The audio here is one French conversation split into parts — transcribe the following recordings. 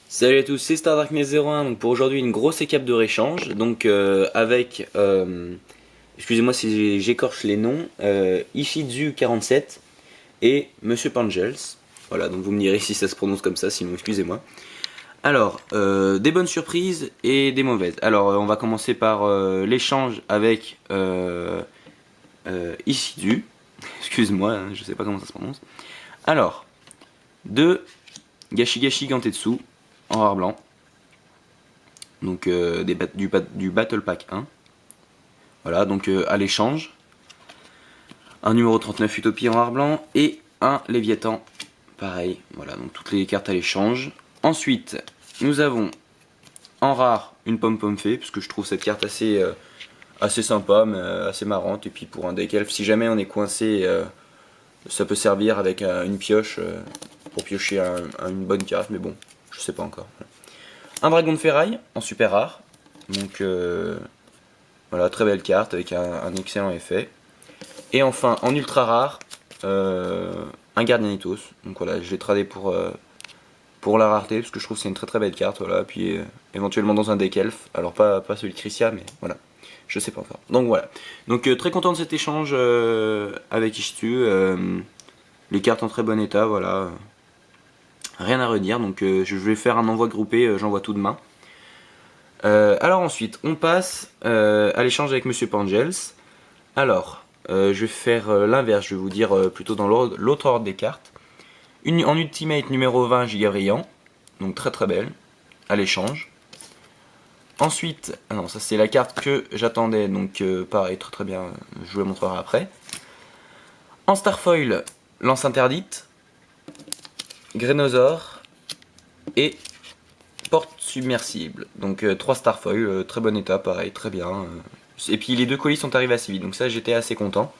Salut à tous, c'est StarDarkness01, donc pour aujourd'hui une grosse écape de réchange, donc avec, excusez-moi si j'écorche les noms, Ishizu47 et Monsieur Pangels. Voilà, donc vous me direz si ça se prononce comme ça, sinon excusez-moi. Alors, des bonnes surprises et des mauvaises. Alors, on va commencer par l'échange avec Ishizu. Excuse-moi, hein, je sais pas comment ça se prononce. Alors, de Gashigashi Gantetsu en rare blanc. Donc du Battle Pack 1. Voilà, donc à l'échange. Un numéro 39 Utopie en rare blanc et un Léviathan. Pareil, voilà, donc toutes les cartes à l'échange. Ensuite, nous avons en rare une Pom-Pom Fée, parce que je trouve cette carte assez sympa, mais assez marrante. Et puis pour un deck elf, si jamais on est coincé, ça peut servir avec une pioche pour piocher une bonne carte, mais bon, je sais pas encore. Un Dragon de Ferraille en super rare, donc voilà, très belle carte avec un excellent effet. Et enfin, en ultra rare, un Gardianitos, donc voilà, je l'ai tradé pour la rareté, parce que je trouve que c'est une très belle carte, voilà, puis éventuellement dans un deck elf, alors pas celui de Chrysia, mais voilà, je sais pas encore. Donc voilà, donc très content de cet échange avec Ishizu, les cartes en très bon état, voilà. Rien à redire, donc je vais faire un envoi groupé, j'envoie tout demain. Alors ensuite, on passe à l'échange avec Monsieur Pangels. Alors, je vais faire l'inverse, je vais vous dire plutôt dans l'autre ordre des cartes. En Ultimate numéro 20, Giga Brillant, donc très belle, à l'échange. Ensuite, ah non, ça c'est la carte que j'attendais, donc pareil, très bien, je vous la montrerai après. En Starfoil, Lance Interdite, Greinosaur et Porte Submersible. Donc 3 Starfoil, très bon état, pareil, très bien. Et puis les deux colis sont arrivés assez vite, donc ça j'étais assez content.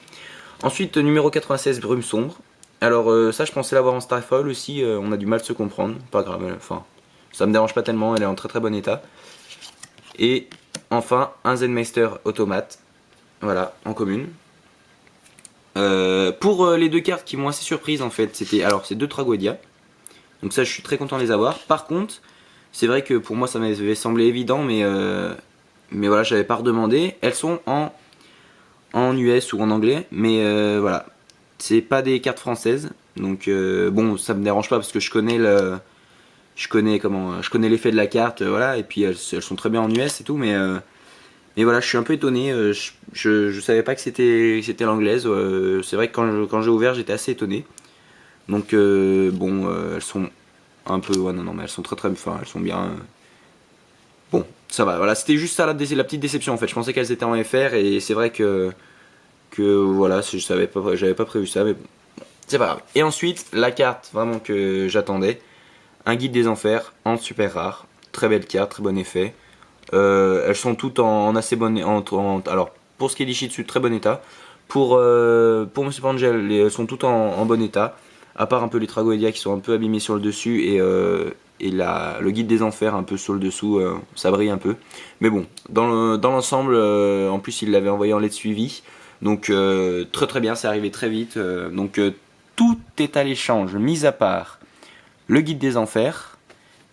Ensuite numéro 96, Brume Sombre. Alors ça je pensais l'avoir en Starfoil aussi, on a du mal de se comprendre, pas grave, enfin ça me dérange pas tellement, elle est en très bon état. Et enfin un Zenmeister Automate, voilà, en commune. Pour les deux cartes qui m'ont assez surprise en fait, c'est deux Tragoedia. Donc ça je suis très content de les avoir. Par contre, c'est vrai que pour moi ça m'avait semblé évident, mais voilà, j'avais pas redemandé. Elles sont en US ou en anglais, mais voilà. C'est pas des cartes françaises, donc bon, ça me dérange pas parce que je connais l'effet de la carte, voilà, et puis elles sont très bien en US et tout, mais voilà, je suis un peu étonné, je savais pas que c'était l'anglaise, c'est vrai que quand j'ai ouvert j'étais assez étonné. Donc bon, elles sont un peu, ouais, non mais elles sont très enfin, elles sont bien. Bon, ça va, voilà, c'était juste ça la petite déception en fait, je pensais qu'elles étaient en FR et c'est vrai que voilà, j'avais pas prévu ça, mais bon, c'est pas grave. Et ensuite, la carte vraiment que j'attendais, un Guide des Enfers en super rare, très belle carte, très bon effet. Elles sont toutes en assez bonne, alors pour ce qui est d'Ishitsu, très bon état. Pour Monsieur Pangel, elles sont toutes en bon état, à part un peu les Tragoedia qui sont un peu abîmés sur le dessus et le Guide des Enfers un peu sur le dessous, ça brille un peu. Mais bon, dans l'ensemble, en plus il l'avait envoyé en lettre suivi, donc très bien, c'est arrivé très vite. Donc tout est à l'échange, mis à part le Guide des Enfers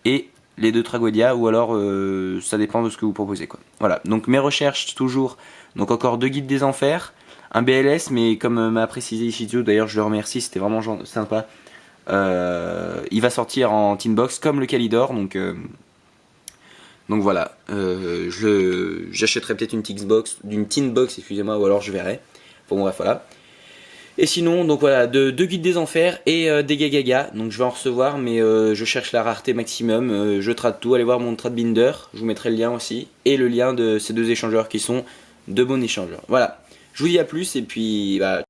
et les deux Tragoedia, ou alors ça dépend de ce que vous proposez, quoi. Voilà, donc mes recherches toujours, donc encore deux Guides des Enfers, un BLS, mais comme m'a précisé Ishizu, d'ailleurs je le remercie, c'était vraiment sympa. Il va sortir en tin box comme le Calidor, donc voilà. J'achèterai peut-être une tin box, excusez-moi, ou alors je verrai. Bon bref, voilà. Et sinon, donc voilà, deux Guides des Enfers et des Gagaga. Donc je vais en recevoir, mais je cherche la rareté maximum. Je trade tout. Allez voir mon trade binder. Je vous mettrai le lien aussi. Et le lien de ces deux échangeurs qui sont de bons échangeurs. Voilà. Je vous dis à plus et puis bah,